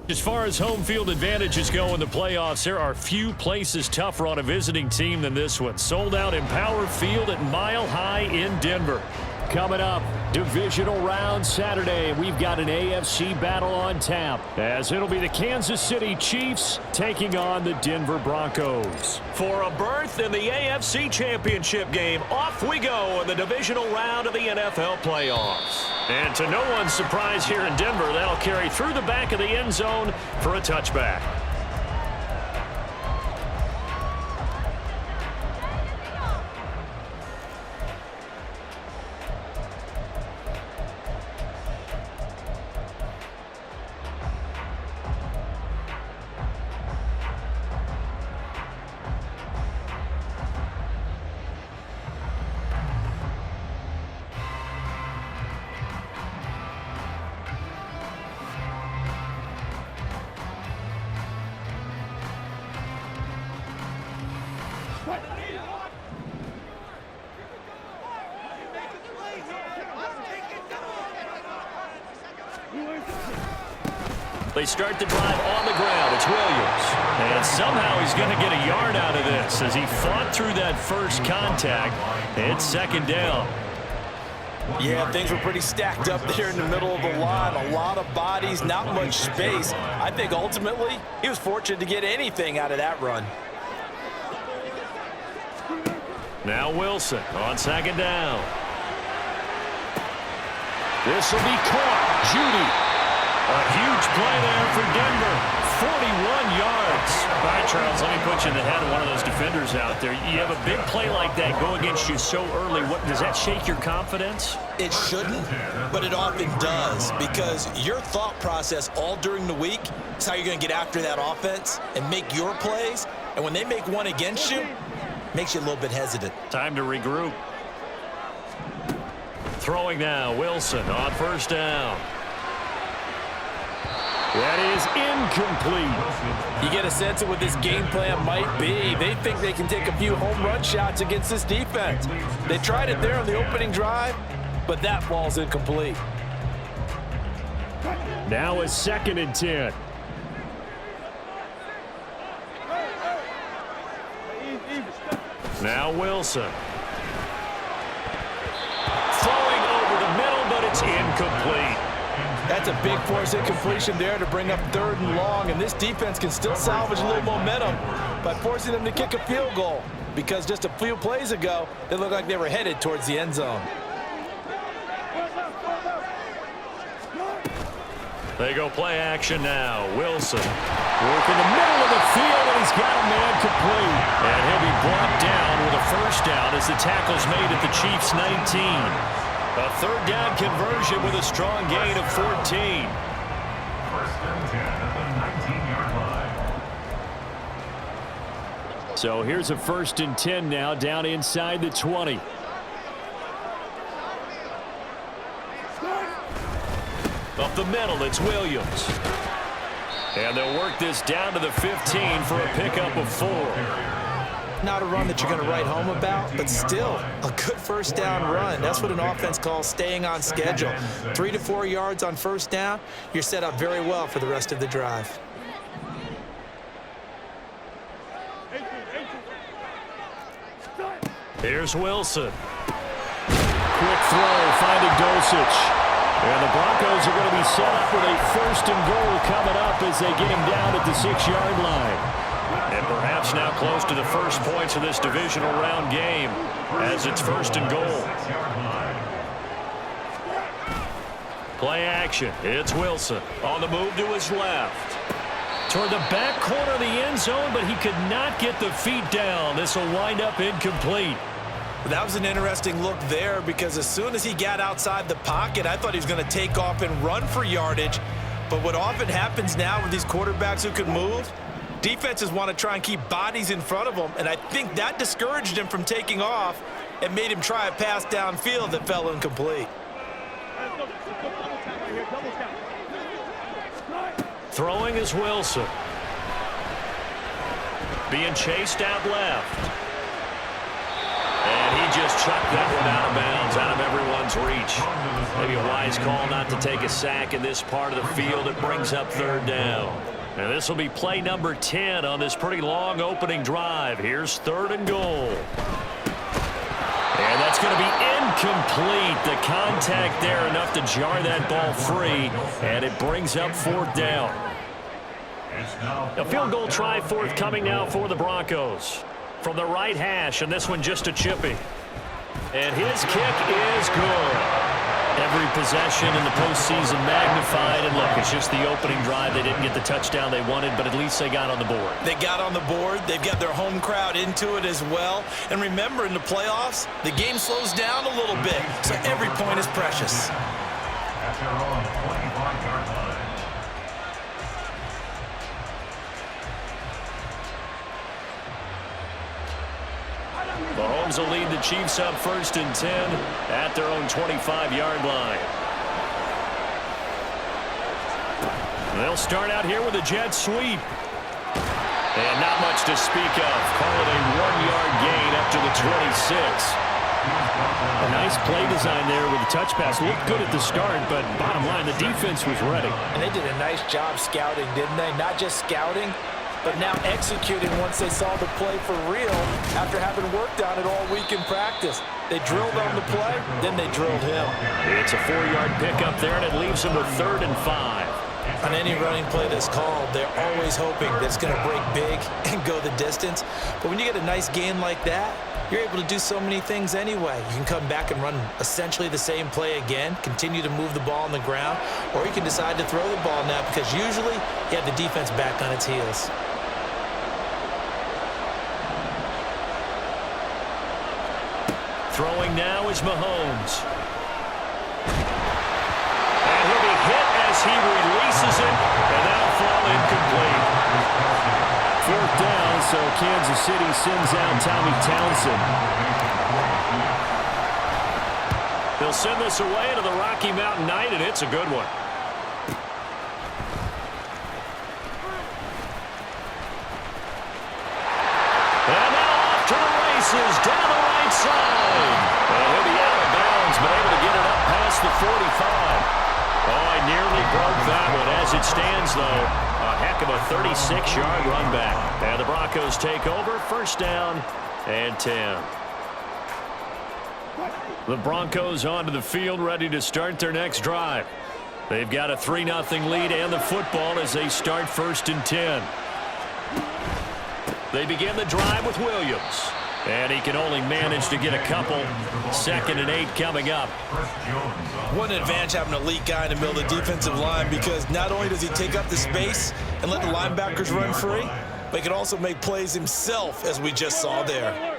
As far as home field advantages go in the playoffs, there are few places tougher on a visiting team than this one. Sold out Empower Field at Mile High in Denver. Coming up, Divisional round Saturday. We've got an AFC battle on tap, as it'll be the Kansas City Chiefs taking on the Denver Broncos. For a berth in the AFC Championship game, off we go in the Divisional round of the NFL playoffs. And to no one's surprise here in Denver, that'll carry through the back of the end zone for a touchback. They start the drive on the ground. It's Williams. And somehow he's going to get a yard out of this as he fought through that first contact. It's second down. Yeah, things were pretty stacked up there in the middle of the line. A lot of bodies, not much space. I think ultimately he was fortunate to get anything out of that run. Now Wilson on second down. This will be caught. Judy. A huge play there for Denver. 41 yards. All right, Charles, let me put you in the head of one of those defenders out there. You have a big play like that go against you so early. What, does that shake your confidence? It shouldn't, but it often does, because your thought process all during the week is how you're going to get after that offense and make your plays. And when they make one against you, it makes you a little bit hesitant. Time to regroup. Throwing now, Wilson on first down. That is incomplete. You get a sense of what this game plan might be. They think they can take a few home run shots against this defense. They tried it there on the opening drive, but that ball's incomplete. Now a 2nd and 10. Now Wilson. Throwing over the middle, but it's incomplete. That's a big force incompletion there to bring up 3rd and long, and this defense can still salvage a little momentum by forcing them to kick a field goal, because just a few plays ago, they looked like they were headed towards the end zone. They go play action now. Wilson working the middle of the field, and he's got a man complete. And he'll be brought down with a first down as the tackle's made at the Chiefs' 19. A 3rd down conversion with a strong gain of 14. First and 10 at the 19-yard line. So here's a 1st and 10 now, down inside the 20. Up the middle, it's Williams. And they'll work this down to the 15 for a pickup of 4. Not a run that you're going to write home about, but still a good first down run. That's what an offense calls staying on schedule. 3 to 4 yards on first down, you're set up very well for the rest of the drive. Here's Wilson. Quick throw, finding Dosich. And the Broncos are going to be set up with a 1st and goal coming up as they get him down at the 6-yard line. And perhaps now close to the first points of this divisional round game as it's 1st and goal. Play action. It's Wilson on the move to his left. Toward the back corner of the end zone, but he could not get the feet down. This will wind up incomplete. That was an interesting look there, because as soon as he got outside the pocket, I thought he was going to take off and run for yardage. But what often happens now with these quarterbacks who can move, defenses want to try and keep bodies in front of them, and I think that discouraged him from taking off and made him try a pass downfield that fell incomplete. Throwing is Wilson. Being chased out left. And he just chucked that one out of bounds, out of everyone's one's reach. Maybe a wise call not to take a sack in this part of the field. It brings up third down. And this will be play number 10 on this pretty long opening drive. Here's 3rd and goal. And that's going to be incomplete. The contact there enough to jar that ball free, and it brings up 4th down. A field goal try forthcoming now for the Broncos. From the right hash, and this one just a chippy. And his kick is good. Every possession in the postseason magnified. And look, it's just the opening drive. They didn't get the touchdown they wanted, but at least they got on the board. They got on the board. They've got their home crowd into it as well. And remember, in the playoffs, the game slows down a little bit, so every point is precious. At their own 25-yard line. Mahomes will lead the Chiefs up 1st and 10 at their own 25-yard line. They'll start out here with a jet sweep. And not much to speak of. Call it a 1-yard gain up to the 26. A nice play design there with the touch pass. Looked good at the start, but bottom line, the defense was ready. And they did a nice job scouting, didn't they? Not just scouting, but now executing once they saw the play for real after having worked on it all week in practice. They drilled on the play, then they drilled him. It's a 4-yard pickup there, and it leaves them with 3rd and 5. On any running play that's called, they're always hoping that it's going to break big and go the distance. But when you get a nice gain like that, you're able to do so many things anyway. You can come back and run essentially the same play again, continue to move the ball on the ground, or you can decide to throw the ball now because usually you have the defense back on its heels. Throwing now is Mahomes. And he'll be hit as he releases it, and that'll fall incomplete. 4th down, so Kansas City sends out Tommy Townsend. They'll send this away to the Rocky Mountain Night, and it's a good one. And now off to the races, down the right side. And he'll be out of bounds, but able to get it up past the 45. Oh, I nearly broke that one. As it stands, though, a heck of a 36-yard run back. And the Broncos take over, 1st down and 10. The Broncos onto the field, ready to start their next drive. They've got a 3-0 lead and the football as they start 1st and 10. They begin the drive with Williams. And he can only manage to get a couple. 2nd and 8 coming up. What an advantage having an elite guy in the middle of the defensive line, because not only does he take up the space and let the linebackers run free, but he can also make plays himself, as we just saw there.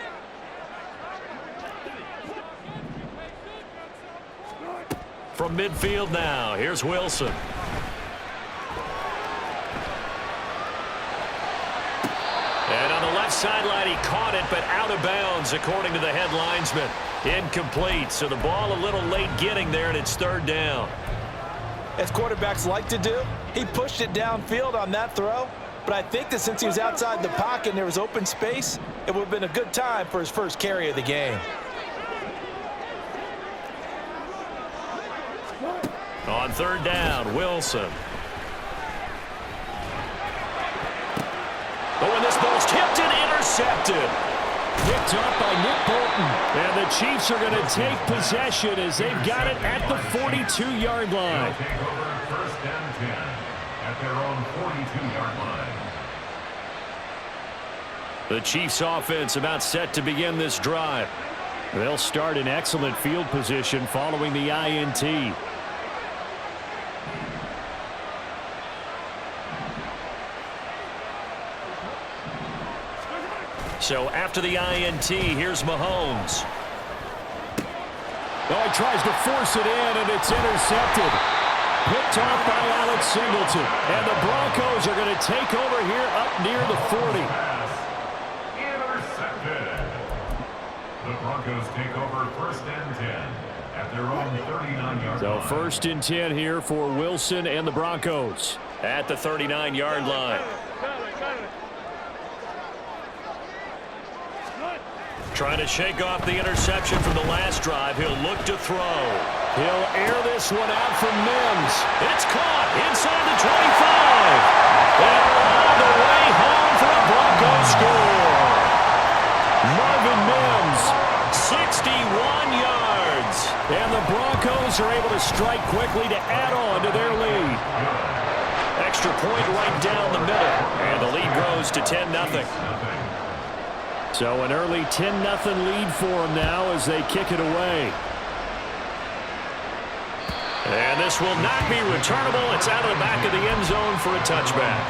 From midfield now, here's Wilson. And on the left sideline, he caught it, but out of bounds, according to the head linesman. Incomplete, so the ball a little late getting there, and it's 3rd down. As quarterbacks like to do, he pushed it downfield on that throw, but I think that since he was outside the pocket and there was open space, it would have been a good time for his first carry of the game. On 3rd down, Wilson. Oh, and this ball's tipped and intercepted. Picked up by Nick Bolton. And the Chiefs are going to take possession as they've got it at the 42-yard line. They'll take over 1st and 10 at their own 42-yard line. The Chiefs offense about set to begin this drive. They'll start in excellent field position following the INT. So after the INT, here's Mahomes. Oh, he tries to force it in, and it's intercepted. Picked off by Alex Singleton. And the Broncos are going to take over here up near the 40. Intercepted. The Broncos take over 1st and 10 at their own 39-yard So line. 1st and 10 here for Wilson and the Broncos at the 39-yard line. Trying to shake off the interception from the last drive. He'll look to throw. He'll air this one out from Mims. It's caught inside the 25. And on the way home for a Broncos score. Marvin Mims, 61 yards. And the Broncos are able to strike quickly to add on to their lead. Extra point right down the middle. And the lead grows to 10-0. So an early 10-0 lead for them now as they kick it away. And this will not be returnable. It's out of the back of the end zone for a touchback.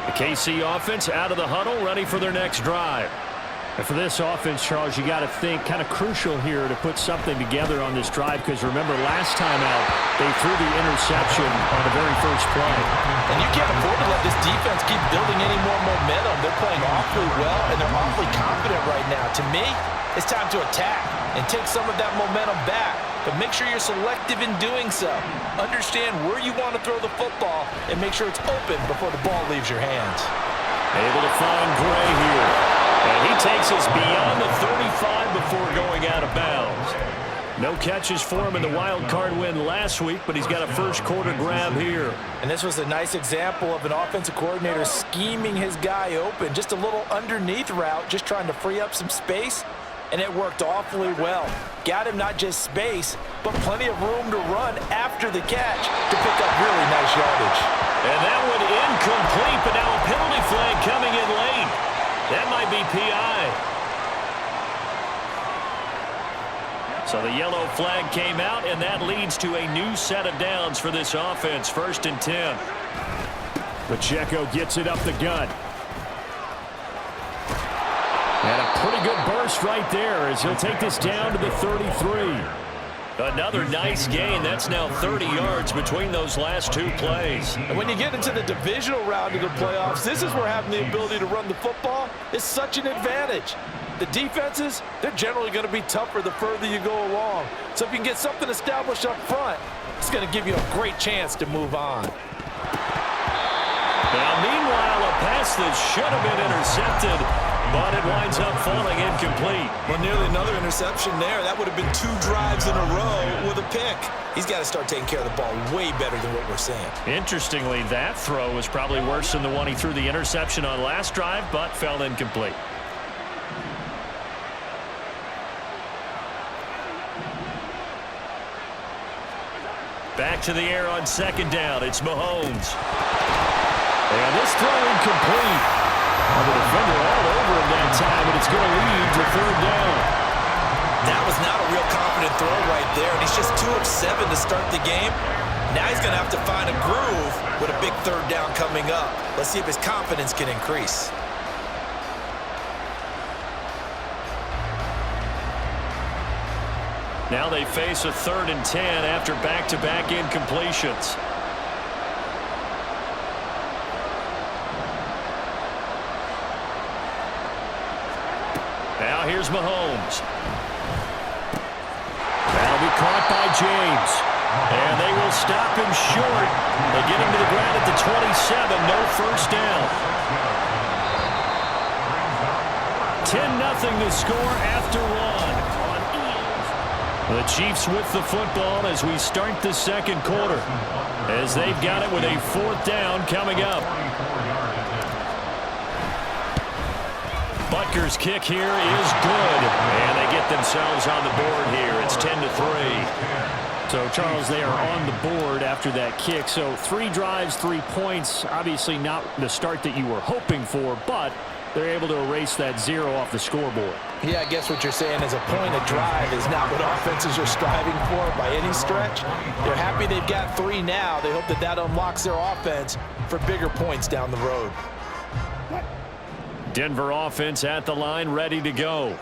The KC offense out of the huddle, ready for their next drive. And for this offense, Charles, you got to think kind of crucial here to put something together on this drive, because remember last time out they threw the interception on the very first play. And you can't afford to let this defense keep building any more momentum. They're playing awfully well, and they're awfully confident right now. To me, it's time to attack and take some of that momentum back. But make sure you're selective in doing so. Understand where you want to throw the football and make sure it's open before the ball leaves your hands. Able to find Gray here. And he takes us beyond the 35 before going out of bounds. No catches for him in the wild card win last week, but he's got a first quarter grab here. And this was a nice example of an offensive coordinator scheming his guy open. Just a little underneath route, just trying to free up some space, and it worked awfully well. Got him not just space, but plenty of room to run after the catch to pick up really nice yardage. And that one incomplete, but now a penalty flag coming in late. That might be PI. So the yellow flag came out, and that leads to a new set of downs for this offense. 1st and 10. Pacheco gets it up the gut. And a pretty good burst right there as he'll take this down to the 33. Another nice gain. That's now 30 yards between those last two plays. And when you get into the divisional round of the playoffs, this is where having the ability to run the football is such an advantage. The defenses, they're generally going to be tougher the further you go along. So if you can get something established up front, it's going to give you a great chance to move on. Now, meanwhile, a pass that should have been intercepted, but it winds up falling incomplete. Well, nearly another interception there. That would have been 2 drives in a row with a pick. He's got to start taking care of the ball way better than what we're seeing. Interestingly, that throw was probably worse than the one he threw the interception on last drive, but fell incomplete. Back to the air on 2nd down. It's Mahomes. And this throw incomplete. The defender all over him that time, and it's going to lead to 3rd down. That was not a real confident throw right there, and he's just 2 of 7 to start the game. Now he's going to have to find a groove with a big 3rd down coming up. Let's see if his confidence can increase. Now they face a 3rd and 10 after back-to-back incompletions. Now here's Mahomes. That'll be caught by James. And they will stop him short. They get him to the ground at the 27. No first down. 10-0 the score after 1. The Chiefs with the football as we start the 2nd quarter, as they've got it with a 4th down coming up. Butker's kick here is good, and they get themselves on the board here. It's 10-3. So, Charles, they are on the board after that kick. So 3 drives, 3 points. Obviously not the start that you were hoping for, but they're able to erase that 0 off the scoreboard. Yeah, I guess what you're saying is a point of drive is not what offenses are striving for by any stretch. They're happy they've got 3 now. They hope that that unlocks their offense for bigger points down the road. Denver offense at the line, ready to go.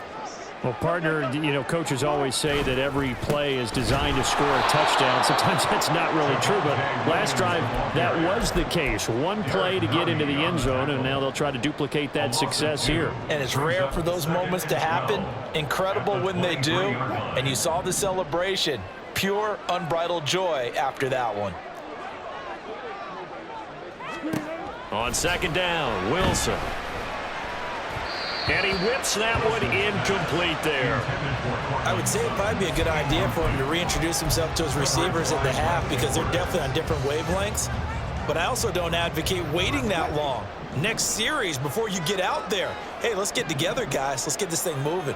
Well, partner, coaches always say that every play is designed to score a touchdown. Sometimes that's not really true, but last drive, that was the case. 1 play to get into the end zone, and now they'll try to duplicate that success here. And it's rare for those moments to happen. Incredible when they do. And you saw the celebration. Pure, unbridled joy after that one. On second down, Wilson. And he whips that one incomplete there. I would say it'd probably be a good idea for him to reintroduce himself to his receivers at the half because they're definitely on different wavelengths. But I also don't advocate waiting that long. Next series before you get out there. Hey, let's get together, guys. Let's get this thing moving.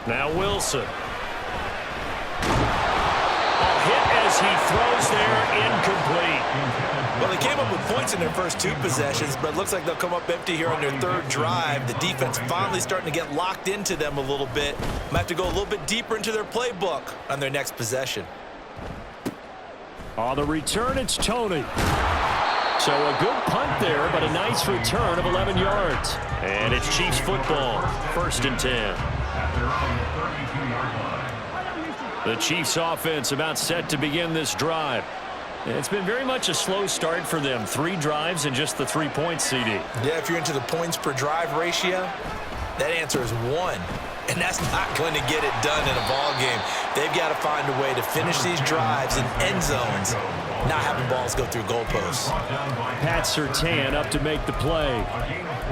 Now Wilson. As he throws there, incomplete. Well, they came up with points in their first 2 possessions, but it looks like they'll come up empty here on their 3rd drive. The defense finally starting to get locked into them a little bit. Might have to go a little bit deeper into their playbook on their next possession. On the return, it's Tony. So a good punt there, but a nice return of 11 yards. And it's Chiefs football, 1st and 10. At their own 32-yard line. The Chiefs offense about set to begin this drive. It's been very much a slow start for them. 3 drives and just the 3 points, CD. Yeah, if you're into the points per drive ratio, that answer is 1. And that's not going to get it done in a ball game. They've got to find a way to finish these drives in end zones, not having balls go through goalposts. Pat Surtain up to make the play.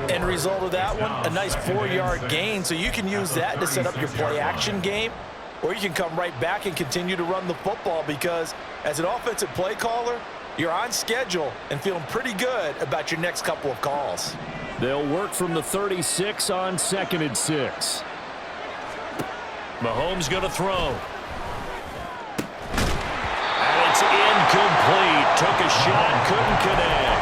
End result of that one, a nice 4-yard gain. So you can use that to set up your play action game. Or you can come right back and continue to run the football because as an offensive play caller, you're on schedule and feeling pretty good about your next couple of calls. They'll work from the 36 on 2nd and 6. Mahomes going to throw. And it's incomplete. Took a shot, couldn't connect.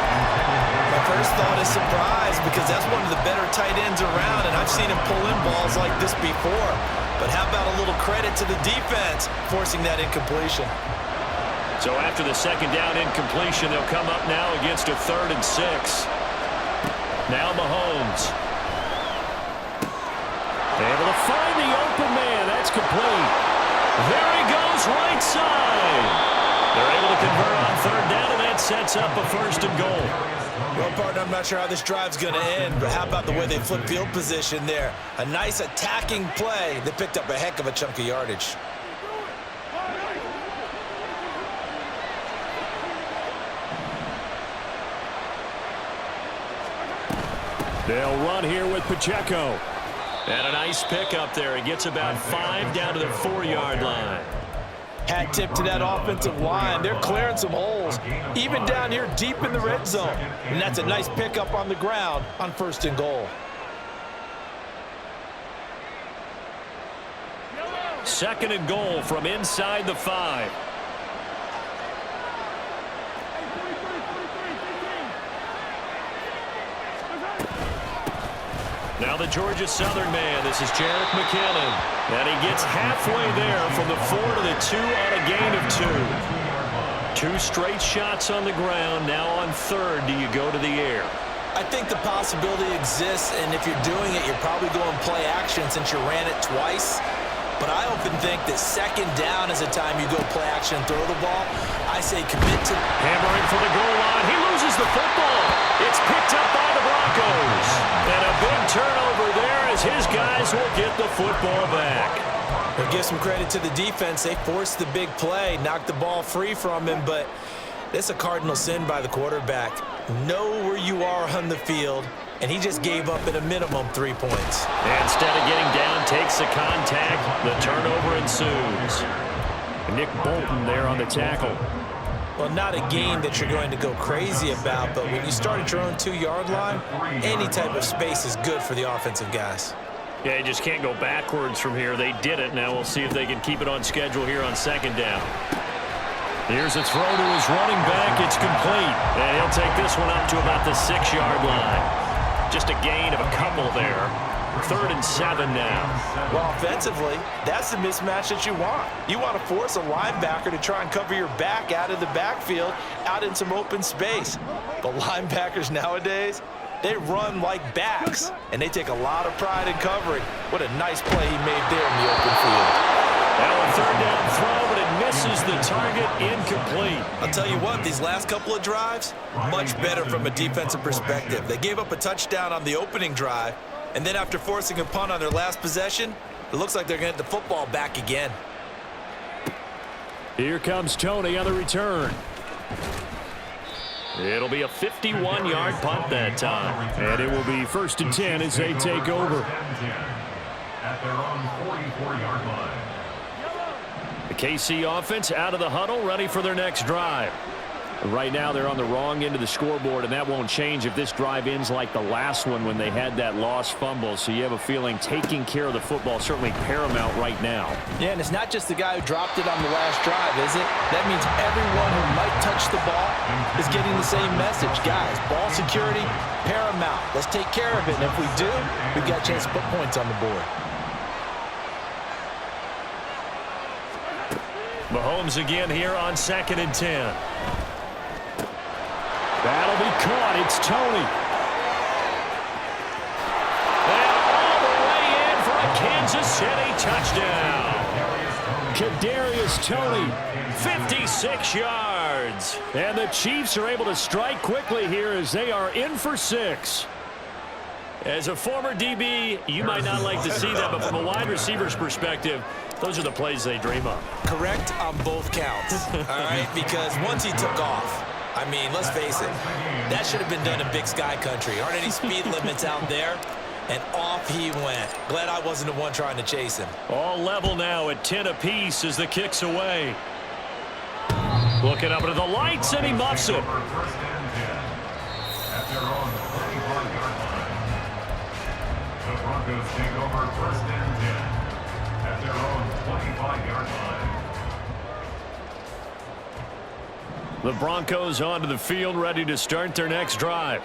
My first thought is surprise because that's one of the better tight ends around, and I've seen him pull in balls like this before. But how about a little credit to the defense forcing that incompletion? So after the 2nd down incompletion, they'll come up now against a 3rd and 6. Now Mahomes. Able to find the open man. That's complete. There he goes, right side. They're able to convert on 3rd down, and that sets up a 1st and goal. Well, partner, I'm not sure how this drive's going to end, but how about the way they flip field position there? A nice attacking play. They picked up a heck of a chunk of yardage. They'll run here with Pacheco. And a nice pickup there. He gets about 5 down to the 4-yard line. Hat tip to that offensive line. They're clearing some holes, even down here deep in the red zone. And that's a nice pickup on the ground on 1st and goal. 2nd and goal from inside the 5. Now the Georgia Southern man. This is Jerick McKinnon. And he gets halfway there from the 4 to the 2 on a gain of 2. 2 straight shots on the ground. Now on 3rd, do you go to the air? I think the possibility exists, and if you're doing it, you're probably going play action since you ran it twice. But I often think that 2nd down is a time you go play action and throw the ball. I say commit to... Hammering for the goal line. He loses the football. It's picked up by the Broncos. And a big turnover there as his guys will get the football back. Well, give some credit to the defense. They forced the big play, knocked the ball free from him, but it's a cardinal sin by the quarterback. Know where you are on the field, and he just gave up at a minimum 3 points. And instead of getting down, takes the contact. The turnover ensues. Nick Bolton there on the tackle. Well, not a game that you're going to go crazy about, but when you start at your own 2-yard line, any type of space is good for the offensive guys. Yeah, you just can't go backwards from here. They did it. Now we'll see if they can keep it on schedule here on 2nd down. Here's a throw to his running back. It's complete. And he'll take this one up to about the 6-yard line. Just a gain of a couple there. 3rd and 7 now. Well, offensively, that's the mismatch that you want. You want to force a linebacker to try and cover your back out of the backfield, out in some open space. But linebackers nowadays, they run like backs, and they take a lot of pride in covering. What a nice play he made there in the open field. Now a 3rd down throw, but it misses the target, incomplete. I'll tell you what, these last couple of drives, much better from a defensive perspective. They gave up a touchdown on the opening drive, and then after forcing a punt on their last possession, it looks like they're going to get the football back again. Here comes Tony on the return. It'll be a 51-yard punt that time. And it will be 1st and 10 as they take over. At their own 44-yard line. The KC offense out of the huddle, ready for their next drive. Right now they're on the wrong end of the scoreboard, and that won't change if this drive ends like the last one when they had that lost fumble. So you have a feeling taking care of the football certainly paramount right now. Yeah, and it's not just the guy who dropped it on the last drive, is it? That means everyone who might touch the ball is getting the same message. Guys, ball security, paramount. Let's take care of it, and if we do, we've got a chance to put points on the board. Mahomes again here on 2nd and 10. That'll be caught. It's Tony. And all the way in for a Kansas City touchdown. Kadarius Toney, 56 yards. And the Chiefs are able to strike quickly here as they are in for 6. As a former DB, you might not like to see that, but from a wide receiver's perspective, those are the plays they dream of. Correct on both counts, all right? Because once he took off, I mean, let's face it, that should have been done in Big Sky Country. Aren't any speed limits out there? And off he went. Glad I wasn't the one trying to chase him. All level now at 10 apiece as the kick's away. Looking up into the lights, and he muffs it. First and 10. At their own 34-yard line. The Broncos take over 1st and 10. At their own 25-yard line. The Broncos onto the field, ready to start their next drive.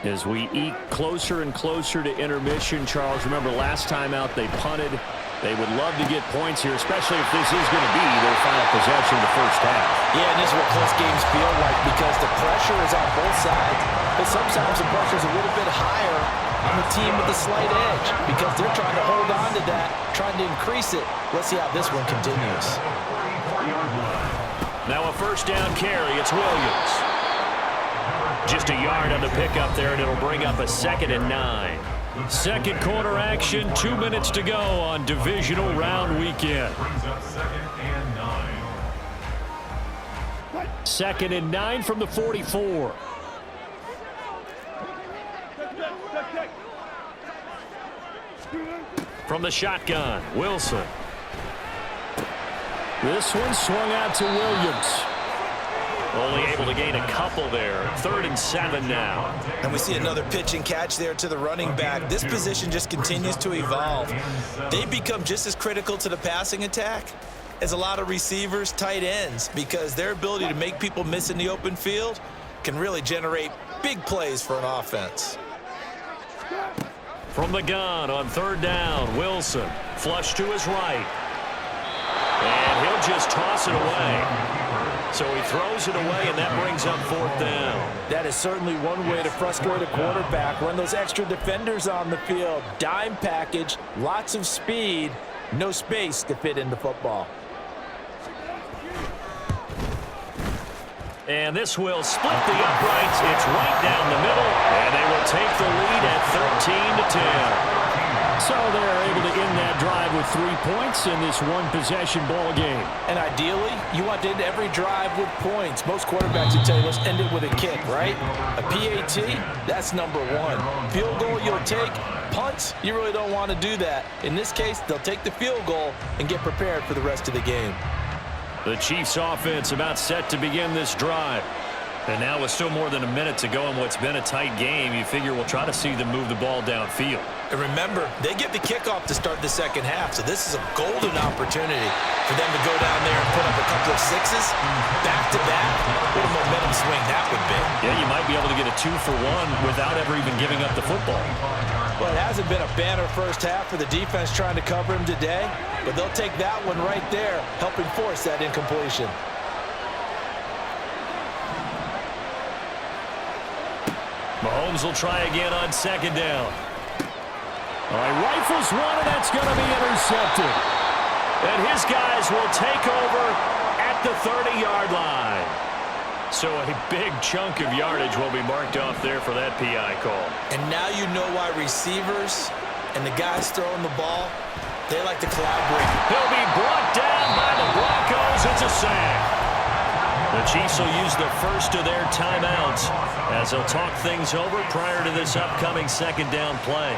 As we eke closer and closer to intermission, Charles, remember last time out they punted. They would love to get points here, especially if this is going to be their final possession of the first half. Yeah, and this is what close games feel like because the pressure is on both sides. But sometimes the pressure is a little bit higher on the team with the slight edge because they're trying to hold on to that, trying to increase it. Let's see how this one continues. Now a first down carry. It's Williams. Just a yard on the pickup there, and it'll bring up a 2nd and 9. Second quarter action, 2 minutes to go on divisional round weekend. Brings up 2nd and 9. 2nd and 9 from the 44. From the shotgun, Wilson. This one swung out to Williams. Only able to gain a couple there. 3rd and 7 now. And we see another pitch and catch there to the running back. This position just continues to evolve. They become just as critical to the passing attack as a lot of receivers, tight ends, because their ability to make people miss in the open field can really generate big plays for an offense. From the gun on 3rd down, Wilson. Flush to his right. And he'll just toss it away. So he throws it away, and that brings up 4th down. That is certainly one way to frustrate a quarterback. Run those extra defenders on the field. Dime package, lots of speed, no space to fit in the football. And this will split the uprights. It's right down the middle, and they will take the lead at 13-10. So they're able to end that drive with 3 points in this one-possession ball game. And ideally, you want to end every drive with points. Most quarterbacks would tell you, let's end it with a kick, right? A PAT, that's number 1. Field goal you'll take. Punts, you really don't want to do that. In this case, they'll take the field goal and get prepared for the rest of the game. The Chiefs offense about set to begin this drive. And now with still more than a minute to go in what's been a tight game, you figure we'll try to see them move the ball downfield. And remember, they get the kickoff to start the second half, so this is a golden opportunity for them to go down there and put up a couple of sixes back-to-back. What a momentum swing that would be. Yeah, you might be able to get a 2-for-1 without ever even giving up the football. Well, it hasn't been a banner first half for the defense trying to cover him today, but they'll take that one right there, helping force that incompletion. Mahomes will try again on 2nd down. All right, rifles one, and that's going to be intercepted. And his guys will take over at the 30-yard line. So a big chunk of yardage will be marked off there for that PI call. And now you know why receivers and the guys throwing the ball, they like to collaborate. He'll be brought down by the Broncos Throws, it's a sack. The Chiefs will use the first of their timeouts as they'll talk things over prior to this upcoming second down play.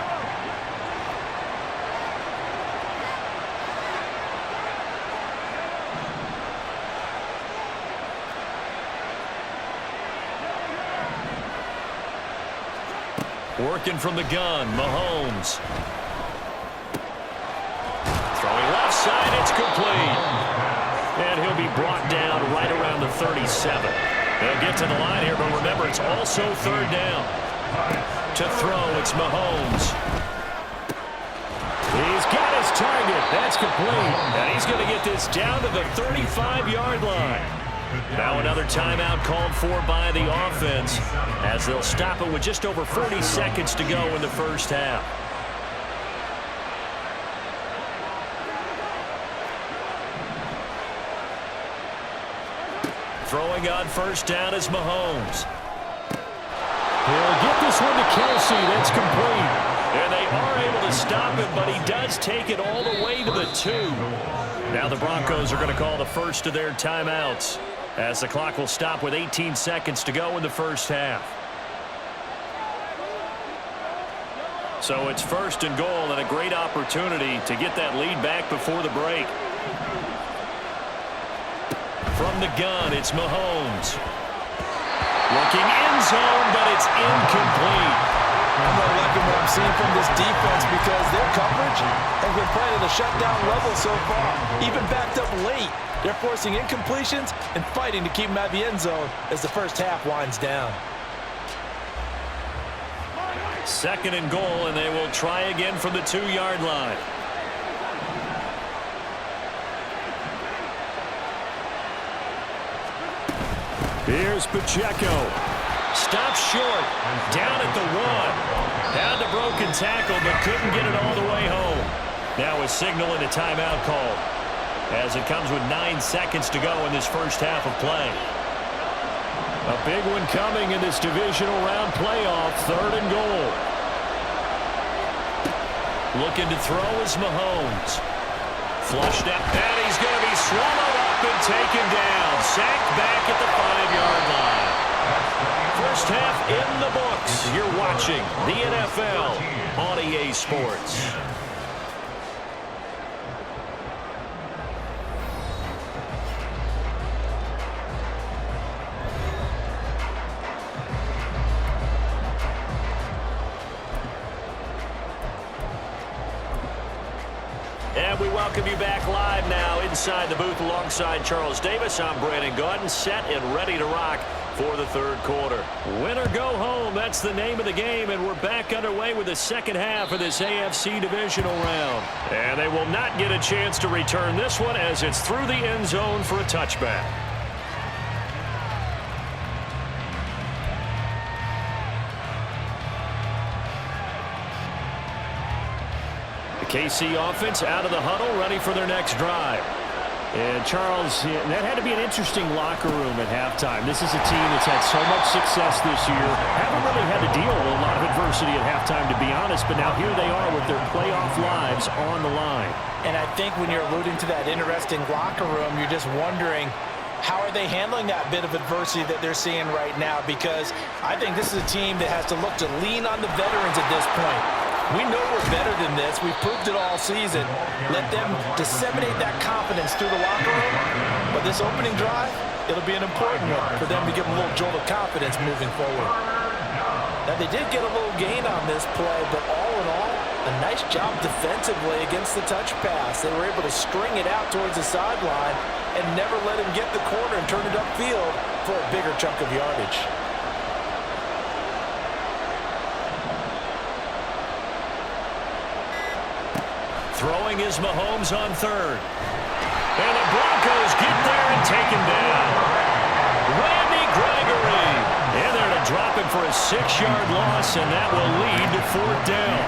Working from the gun, Mahomes. Throwing left side, it's complete. And he'll be brought down right around the 37. They'll get to the line here, but remember, it's also third down. To throw, it's Mahomes. He's got his target. That's complete. And he's going to get this down to the 35-yard line. Now another timeout called for by the offense as they'll stop it with just over 40 seconds to go in the first half. Throwing on first down is Mahomes. He'll get this one to Kelsey. That's complete. And they are able to stop it, but he does take it all the way to the 2. Now the Broncos are going to call the first of their timeouts as the clock will stop with 18 seconds to go in the first half. So it's first and goal and a great opportunity to get that lead back before the break. From the gun, it's Mahomes. Looking end zone, but it's incomplete. I'm not liking what I'm seeing from this defense because their coverage has been playing at a shutdown level so far. Even backed up late, they're forcing incompletions and fighting to keep them out of the end zone as the first half winds down. Second and goal, and they will try again from the 2-yard line. Here's Pacheco. Stops short. Down at the 1. Down to broken tackle, but couldn't get it all the way home. Now a signal and a timeout call as it comes with 9 seconds to go in this first half of play. A big one coming in this divisional round playoff. Third and goal. Looking to throw is Mahomes. Flushed out, and he's going to be swallowed up and taken down. Sacked back at the 5-yard line. First half in the books. You're watching the NFL on EA Sports. And we welcome you back live now inside the booth alongside Charles Davis. I'm Brandon Gaudin, set and ready to rock for the third quarter. Win or go home, that's the name of the game, and we're back underway with the second half of this AFC Divisional round. And they will not get a chance to return this one as it's through the end zone for a touchback. The KC offense out of the huddle, ready for their next drive. And Charles, that had to be an interesting locker room at halftime. This is a team that's had so much success this year. Haven't really had to deal with a lot of adversity at halftime, to be honest, but now here they are with their playoff lives on the line. And I think when you're alluding to that interesting locker room, you're just wondering, how are they handling that bit of adversity that they're seeing right now? Because I think this is a team that has to look to lean on the veterans at this point. We know we're better than this. We've proved it all season. Let them disseminate that confidence through the locker room. But this opening drive, it'll be an important one for them to give them a little jolt of confidence moving forward. Now, they did get a little gain on this play, but all in all, a nice job defensively against the touch pass. They were able to string it out towards the sideline and never let him get the corner and turn it upfield for a bigger chunk of yardage. Throwing is Mahomes on third. And the Broncos get there and take him down. Randy Gregory in there to drop him for a 6-yard loss, and that will lead to fourth down.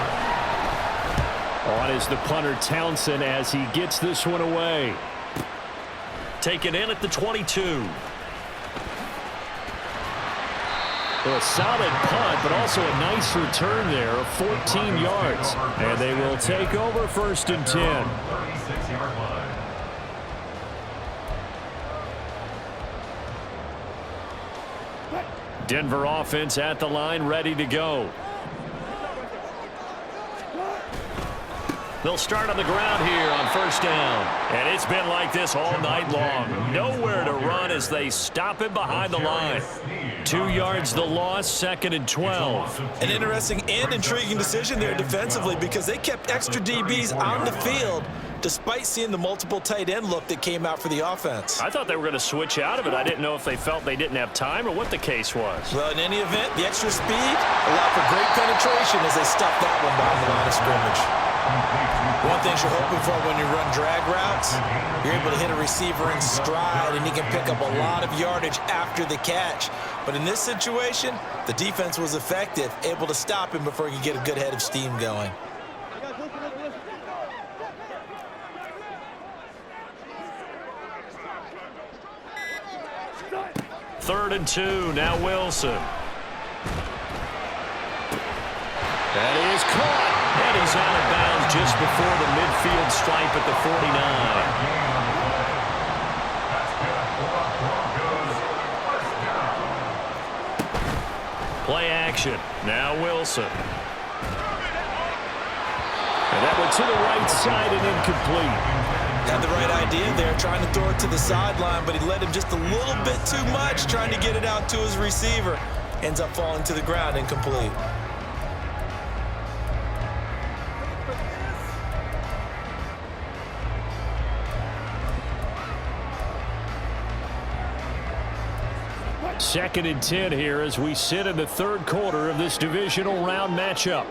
On is the punter Townsend as he gets this one away. Taken in at the 22. Well, a solid punt, but also a nice return there of 14 yards. And they will take over first and 10. Denver offense at the line, ready to go. They'll start on the ground here on first down. And it's been like this all night long. Nowhere to run as they stop him behind the line. 2 yards the loss, 2nd and 12. An interesting and intriguing decision there defensively because they kept extra DBs on the field despite seeing the multiple tight end look that came out for the offense. I thought they were going to switch out of it. I didn't know if they felt they didn't have time or what the case was. Well, in any event, the extra speed allowed for great penetration as they stuffed that one behind the line of scrimmage. One thing you're hoping for when you run drag routes, you're able to hit a receiver in stride and he can pick up a lot of yardage after the catch. But in this situation, the defense was effective, able to stop him before he could get a good head of steam going. Third and 2, now Wilson. That is caught, and he's out of bounds just before the midfield stripe at the 49. Play action, now Wilson. And that went to the right side and incomplete. Had the right idea there, trying to throw it to the sideline, but he led him just a little bit too much, trying to get it out to his receiver. Ends up falling to the ground, incomplete. Second and 10 here as we sit in the third quarter of this divisional round matchup.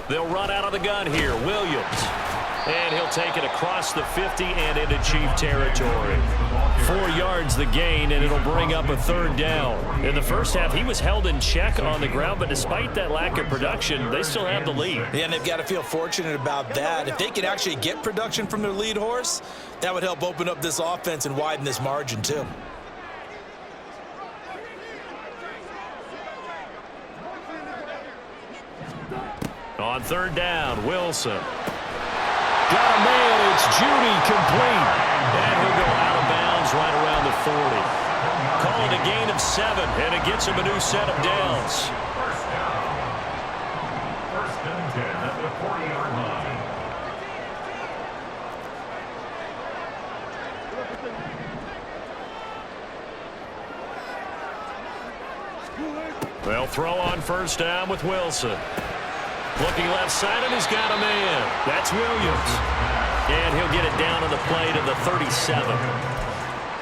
They'll run out of the gun here. Williams. And he'll take it across the 50 and into Chief territory. 4 yards the gain, and it'll bring up a third down. In the first half, he was held in check on the ground, but despite that lack of production, they still have the lead. Yeah, and they've got to feel fortunate about that. If they can actually get production from their lead horse, that would help open up this offense and widen this margin too. On third down, Wilson. Got a man, it's Judy, complete. And he'll go out of bounds right around the 40. Call it a gain of 7, and it gets him a new set of downs. First and 10 at the 40-yard line. They'll throw on first down with Wilson. Looking left side, and he's got a man. That's Williams. And he'll get it down on the play to the 37.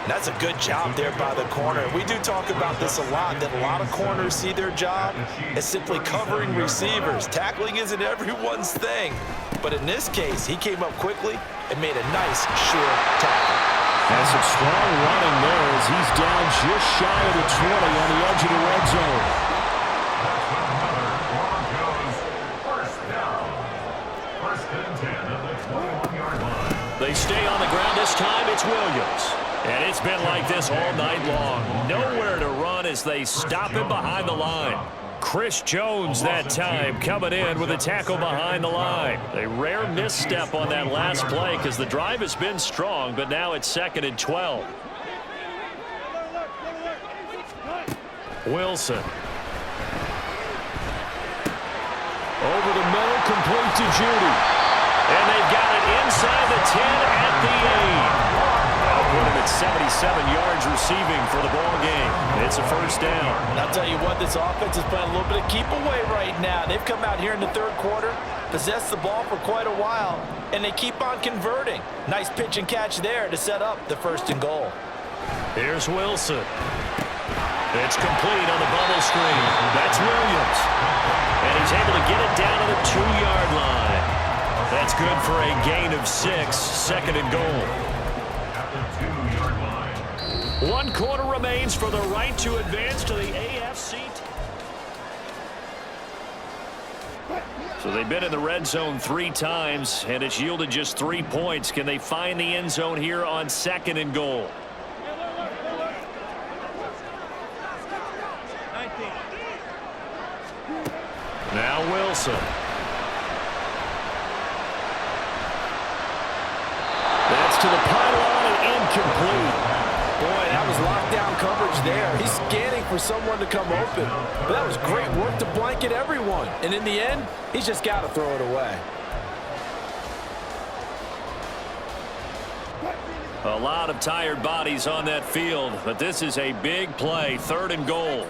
That's a good job there by the corner. We do talk about this a lot, that a lot of corners see their job as simply covering receivers. Tackling isn't everyone's thing. But in this case, he came up quickly and made a nice, sure tackle. Has some strong running there as he's down just shy of the 20 on the edge of the red zone. They stay on the ground this time. It's Williams. And it's been like this all night long. Nowhere to run as they stop him behind the line. Chris Jones that time coming in with a tackle behind the line. A rare misstep on that last play because the drive has been strong, but now it's 2nd and 12. Wilson. Over the middle, complete to Judy. And they've got it inside the 10 at the 8. That'll put him at 77 yards receiving for the ball game. It's a first down. I'll tell you what, this offense is playing a little bit of keep away right now. They've come out here in the third quarter, possessed the ball for quite a while, and they keep on converting. Nice pitch and catch there to set up the 1st and goal. Here's Wilson. It's complete on the bubble screen. That's Williams. And he's able to get it down to the 2-yard line. That's good for a gain of 6, 2nd and goal. At the 2-yard line. 1 quarter remains for the right to advance to the AFC. So they've been in the red zone 3 times, and it's yielded just 3 points. Can they find the end zone here on 2nd and goal? Now Wilson. That's to the pylon and incomplete. Boy, that was lockdown coverage there. He's scanning for someone to come open. But that was great work to blanket everyone. And in the end, he's just got to throw it away. A lot of tired bodies on that field, but this is a big play, 3rd and goal.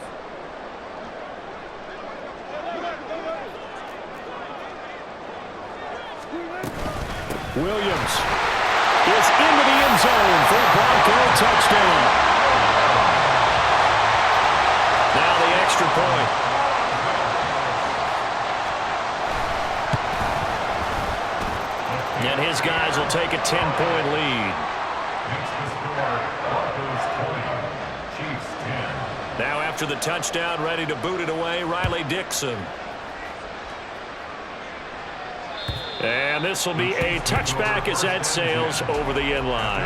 Williams is into the end zone for a Bronco touchdown. Now the extra point. And his guys will take a 10-point lead. Now after the touchdown, ready to boot it away, Riley Dixon. And this will be a touchback as that sails over the end line.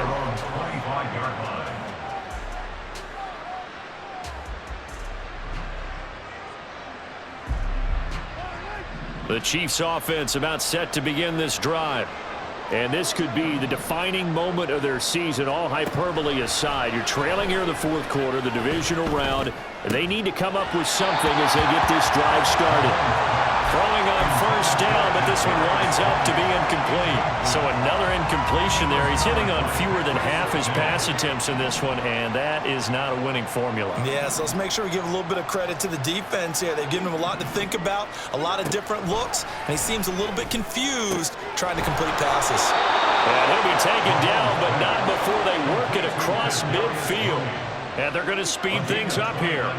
The Chiefs offense about set to begin this drive. And this could be the defining moment of their season, all hyperbole aside. You're trailing here in the 4th quarter, the divisional round, and they need to come up with something as they get this drive started. Throwing on 1st down, but this one winds up to be incomplete. So another incompletion there. He's hitting on fewer than half his pass attempts in this one, and that is not a winning formula. Yeah, so let's make sure we give a little bit of credit to the defense here. They've given him a lot to think about, a lot of different looks, and he seems a little bit confused trying to complete passes. And he'll be taken down, but not before they work it across midfield. And they're going to speed things up here.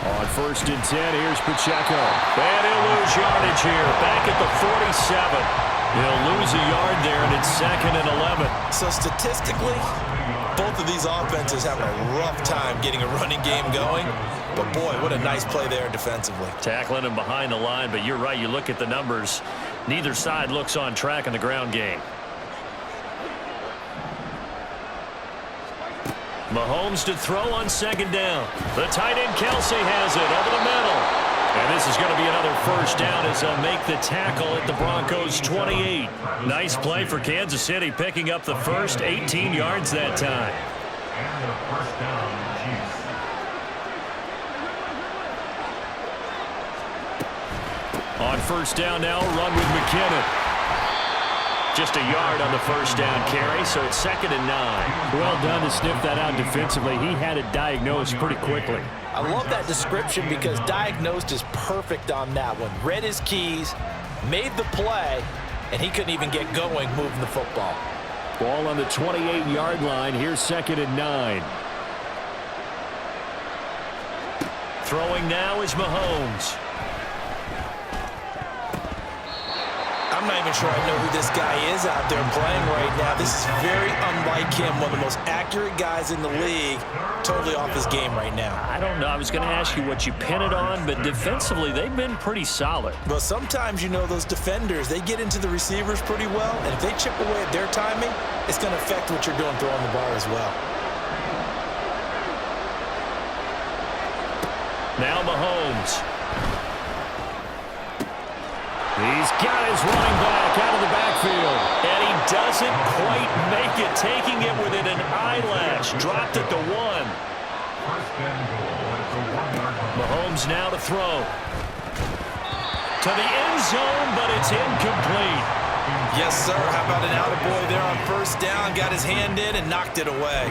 On 1st and 10, here's Pacheco. And he'll lose yardage here, back at the 47. He'll lose a yard there, and it's 2nd and 11. So statistically, both of these offenses have a rough time getting a running game going. But boy, what a nice play there defensively. Tackling him behind the line, but you're right, you look at the numbers. Neither side looks on track in the ground game. Mahomes to throw on 2nd down. The tight end Kelsey has it over the middle. And this is going to be another 1st down as they'll make the tackle at the Broncos 28. Nice play for Kansas City, picking up the first 18 yards that time. And the 1st down, Chiefs. On 1st down now, run with McKinnon. Just a yard on the 1st down carry, so it's 2nd and 9. Well done to sniff that out defensively. He had it diagnosed pretty quickly. I love that description because diagnosed is perfect on that one. Read his keys, made the play, and he couldn't even get going moving the football. Ball on the 28-yard line. Here's 2nd and 9. Throwing now is Mahomes. I'm not even sure I know who this guy is out there playing right now. This is very unlike him, one of the most accurate guys in the league, totally off his game right now. I don't know. I was going to ask you what you pin it on, but defensively, they've been pretty solid. Well, sometimes, you know, those defenders, they get into the receivers pretty well, and if they chip away at their timing, it's going to affect what you're doing throwing the ball as well. Now Mahomes. He's got his running back out of the backfield. And he doesn't quite make it, taking it within an eyelash. Dropped it to 1. Mahomes now to throw. To the end zone, but it's incomplete. Yes, sir. How about an attaboy there on 1st down? Got his hand in and knocked it away.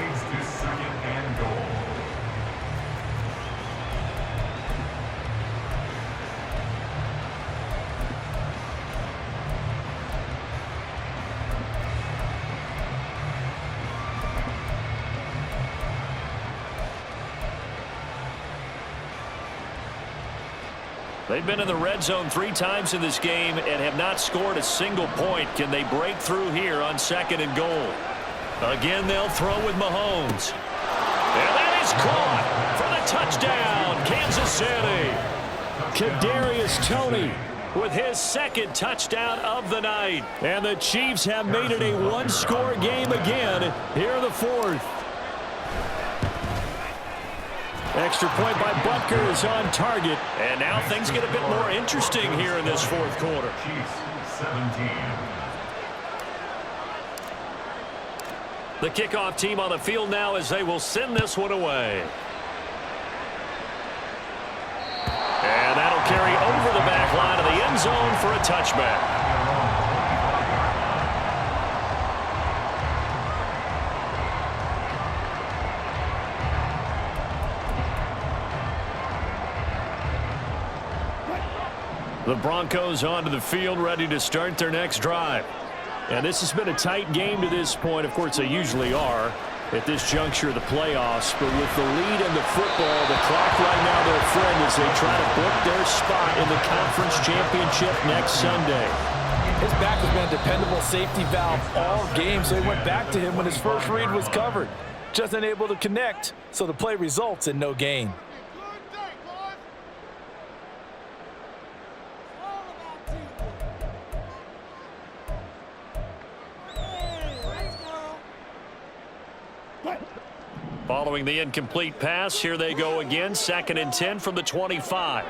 They've been in the red zone 3 times in this game and have not scored a single point. Can they break through here on 2nd and goal? Again, they'll throw with Mahomes. And that is caught for the touchdown, Kansas City. Kadarius Toney with his 2nd touchdown of the night. And the Chiefs have made it a 1-score game again here in the 4th. Extra point by Butker is on target. And now things get a bit more interesting here in this 4th quarter. Chiefs 17. The kickoff team on the field now as they will send this one away. And that'll carry over the back line of the end zone for a touchback. The Broncos onto the field, ready to start their next drive. And this has been a tight game to this point. Of course, they usually are at this juncture of the playoffs. But with the lead in the football, the clock right now their friend as they try to book their spot in the conference championship next Sunday. His back has been a dependable safety valve all game, so he went back to him when his first read was covered. Just unable to connect, so the play results in no gain. Following the incomplete pass, here they go again. 2nd and 10 from the 25.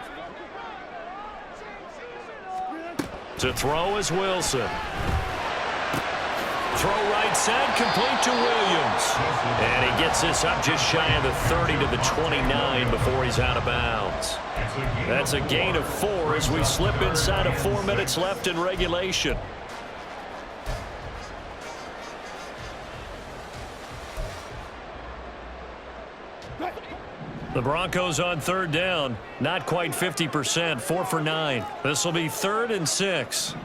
To throw is Wilson. Throw right side, complete to Williams. And he gets this up just shy of the 30 to the 29 before he's out of bounds. That's a gain of 4 as we slip inside of 4 minutes left in regulation. The Broncos on 3rd down. Not quite 50%. 4 for 9. This will be 3rd and 6.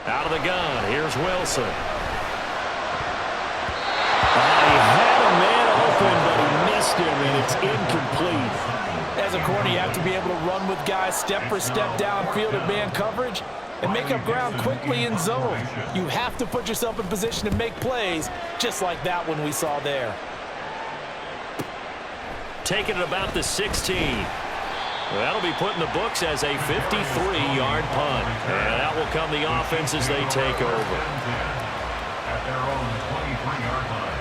Out of the gun. Here's Wilson. He had a man open, but he missed him, and it's incomplete. As a corner, you have to be able to run with guys step for step downfield in man coverage and make up ground quickly in zone. You have to put yourself in position to make plays, just like that one we saw there. Taking it about the 16. That'll be put in the books as a 53-yard punt. And out will come the offense as they take over. At their own 23-yard line.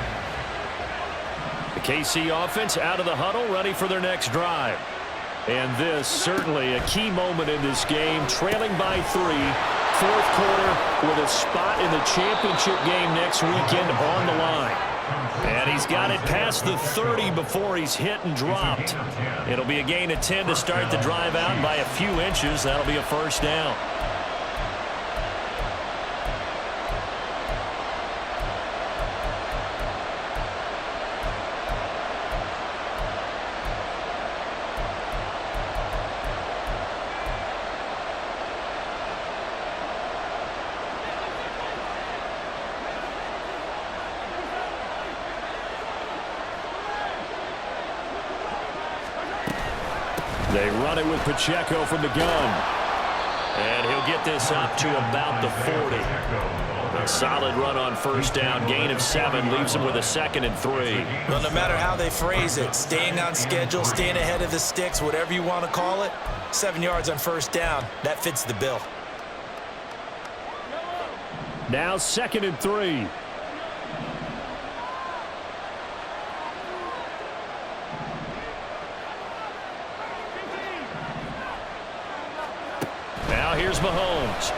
The KC offense out of the huddle, ready for their next drive. And this certainly a key moment in this game, trailing by 3, 4th quarter with a spot in the championship game next weekend on the line. And he's got it past the 30 before he's hit and dropped. It'll be a gain of 10 to start the drive out, and by a few inches, that'll be a 1st down. They run it with Pacheco from the gun. And he'll get this up to about the 40. A solid run on 1st down. Gain of 7 leaves him with a 2nd and 3. Well, no matter how they phrase it, staying on schedule, staying ahead of the sticks, whatever you want to call it, 7 yards on 1st down, that fits the bill. Now 2nd and 3. Now here's Mahomes.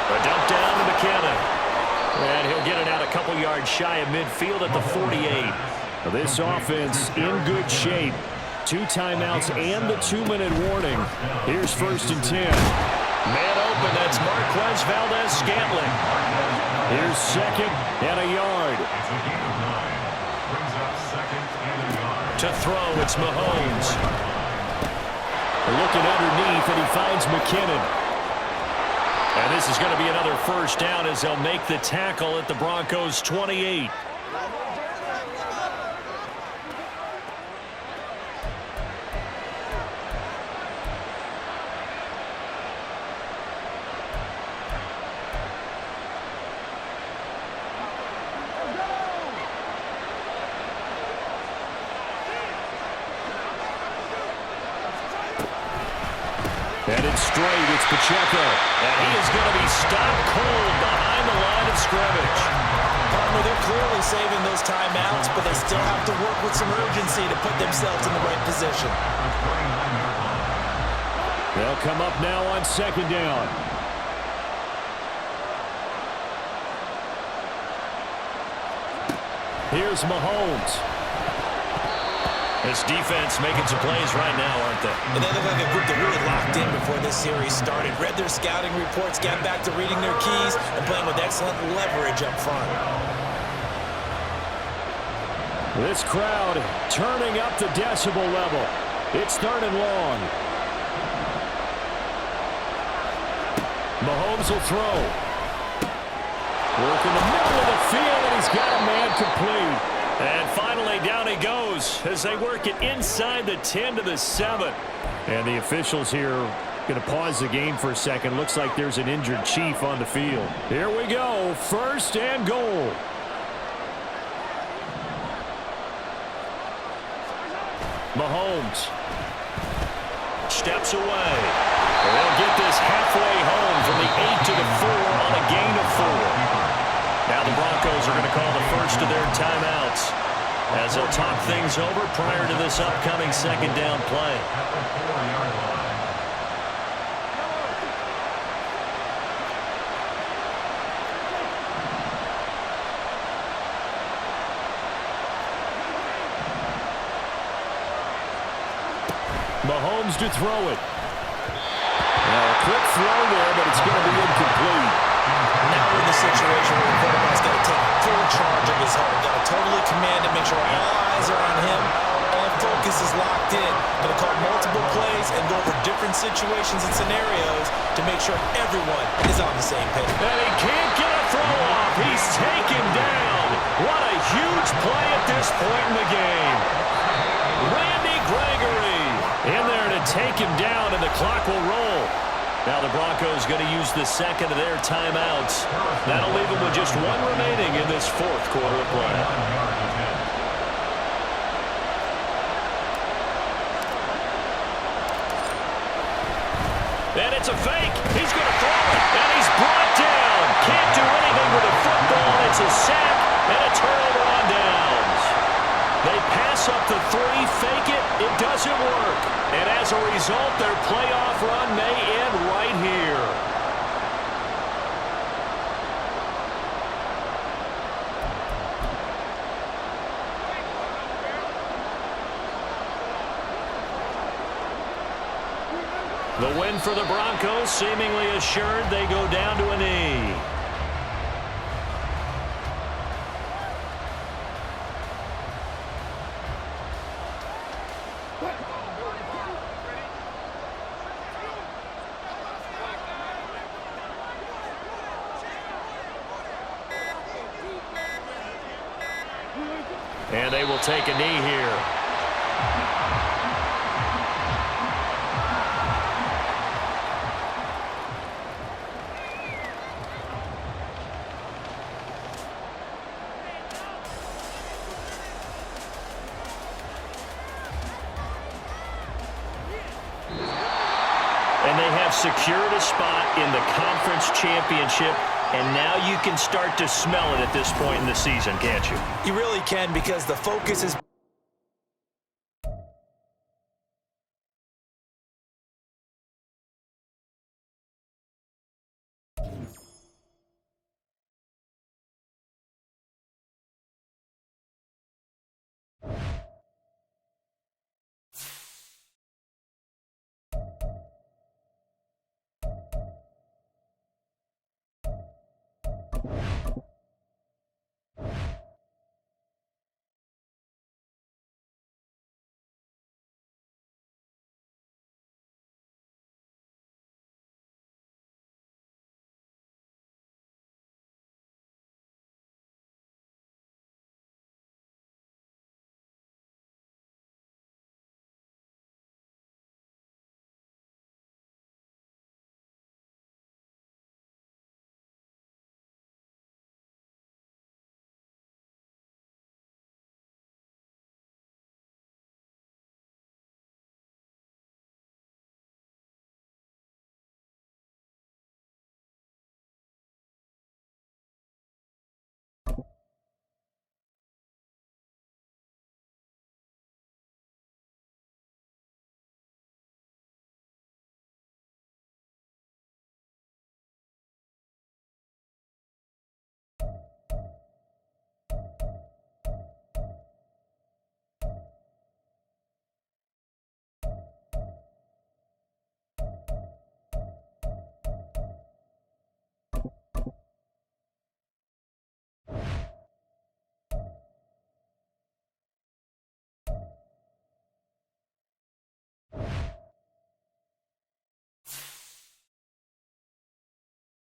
A dump down to McKinnon. And he'll get it out a couple yards shy of midfield at the 48. This offense in good shape. 2 timeouts and the 2-minute warning. Here's 1st and 10. Man open, that's Marquez Valdez-Scantling. Here's 2nd and a yard. To throw, it's Mahomes. Looking underneath, and he finds McKinnon. And this is going to be another 1st down as they'll make the tackle at the Broncos' 28. And it's straight, it's Pacheco. And he is going to be stopped cold behind the line of scrimmage. Partner, they're clearly saving those timeouts, but they still have to work with some urgency to put themselves in the right position. They'll come up now on second down. Here's Mahomes. This defense making some plays right now, aren't they? And they look like a group that really locked in before this series started. Read their scouting reports, got back to reading their keys, and playing with excellent leverage up front. This crowd turning up the decibel level. It's 3rd and long. Mahomes will throw. Work in the middle of the field, and he's got a man complete. And finally, down he goes as they work it inside the 10 to the 7. And the officials here going to pause the game for a second. Looks like there's an injured Chief on the field. Here we go. 1st and goal. Mahomes steps away. They'll get this halfway home from the 8 to the 4 on a gain of 4. Now the Broncos are going to call the first of their timeouts as they'll talk things over prior to this upcoming 2nd down play. Mahomes to throw it. Now a quick throw there, but it's going to be incomplete. Now we're in the situation where the quarterback's got to take full charge of his heart. Got to totally command it, make sure all eyes are on him. All focus is locked in. Going to call multiple plays and go over different situations and scenarios to make sure everyone is on the same page. And he can't get a throw off. He's taken down. What a huge play at this point in the game. Randy Gregory in there to take him down, and the clock will roll. Now the Broncos going to use the 2nd of their timeouts. That'll leave them with just 1 remaining in this 4th quarter of play. And it's a fake. He's going to throw it, and he's brought down. Can't do anything with a football. It's a sack and a turnover on downs. They pass up the 3, fake it. It doesn't work. And as a result, their playoff run may end right here. The win for the Broncos seemingly assured. They go down to a knee. And they will take a knee here. And they have secured a spot in the conference championship. And now you can start to smell it at this point in the season, can't you? You really can, because the focus is